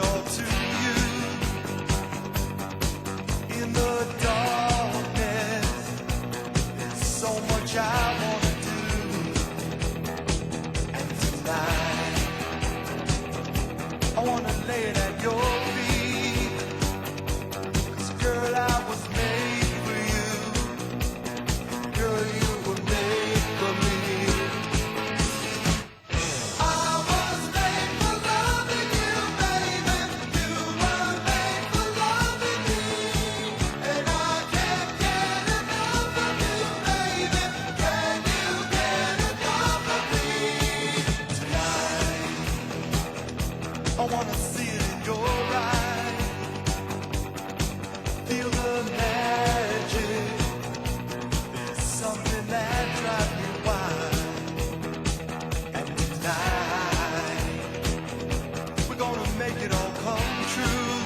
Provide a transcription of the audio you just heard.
all to you. In the darkness, there's so much I wanna do. And tonight, I wanna lay it at your feet. 'Cause girl, I was made for you. Girl, you were made for me. I was made for loving you, baby. You were made for loving me. And I can't get enough of you, baby. Can you get enough of me? Tonight, I wanna see it in your eyes. Feel the magic. There's something that drives me wild. And tonight, we're gonna make it all come true.